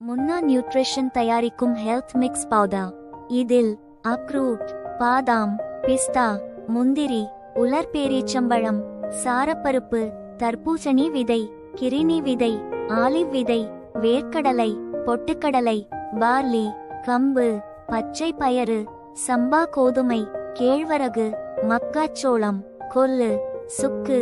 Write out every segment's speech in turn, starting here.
முன்னா நியூட்ரிஷன் தயாரிக்கும் health mix powder. இதில் அக்ரூட், பாதாம், பிஸ்தா, முந்திரி, உலர் பேரீச்சம்பழம், சாரப்பருப்பு, தர்பூசணி விதை, கிரினி விதை, ஆலிவ் விதை, வேர்க்கடலை, பொட்டுக்கடலை, பார்லி, கம்பு, பச்சை பயறு, சம்பா கோதுமை, கேழ்வரகு, மக்காச்சோளம், கொள்ளு, சுக்கு,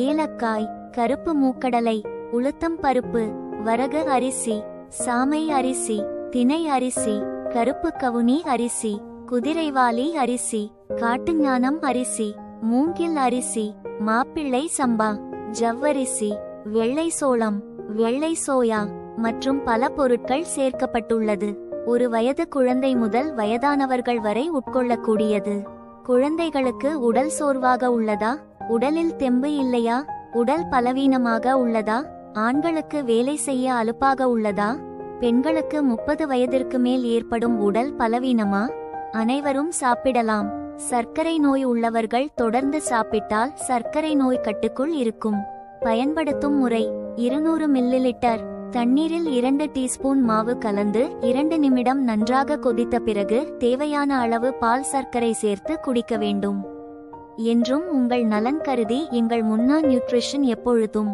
ஏலக்காய், கருப்பு மூக்கடலை, உளுத்தம் பருப்பு, வரகு அரிசி, சாமை அரிசி, தினை அரிசி, கருப்பு கவுனி அரிசி, குதிரைவாலி அரிசி, காட்டுஞானம் அரிசி, மூங்கில் அரிசி, மாப்பிள்ளை சம்பா, ஜவ்வரிசி, வெள்ளை சோளம், வெள்ளை சோயா மற்றும் பல பொருட்கள் சேர்க்கப்பட்டுள்ளது. ஒரு வயது குழந்தை முதல் வயதானவர்கள் வரை உட்கொள்ளக்கூடியது. குழந்தைகளுக்கு உடல் சோர்வாக உள்ளதா? உடலில் தெம்பு இல்லையா? உடல் பலவீனமாக உள்ளதா? ஆண்களுக்கு வேலை செய்ய அலுப்பாக உள்ளதா? பெண்களுக்கு 30 வயதிற்கு மேல் ஏற்படும் உடல் பலவீனமா? அனைவரும் சாப்பிடலாம். சர்க்கரை நோய் உள்ளவர்கள் தொடர்ந்து சாப்பிட்டால் சர்க்கரை நோய் கட்டுக்குள் இருக்கும். பயன்படுத்தும் முறை: 200 மில்லிலிட்டர் தண்ணீரில் 2 டீஸ்பூன் மாவு கலந்து 2 நிமிடம் நன்றாக கொதித்த பிறகு தேவையான அளவு பால் சர்க்கரை சேர்த்து குடிக்க வேண்டும். என்றும் உங்கள் நலன் கருதி எங்கள் முன்னா நியூட்ரிஷன் எப்பொழுதும்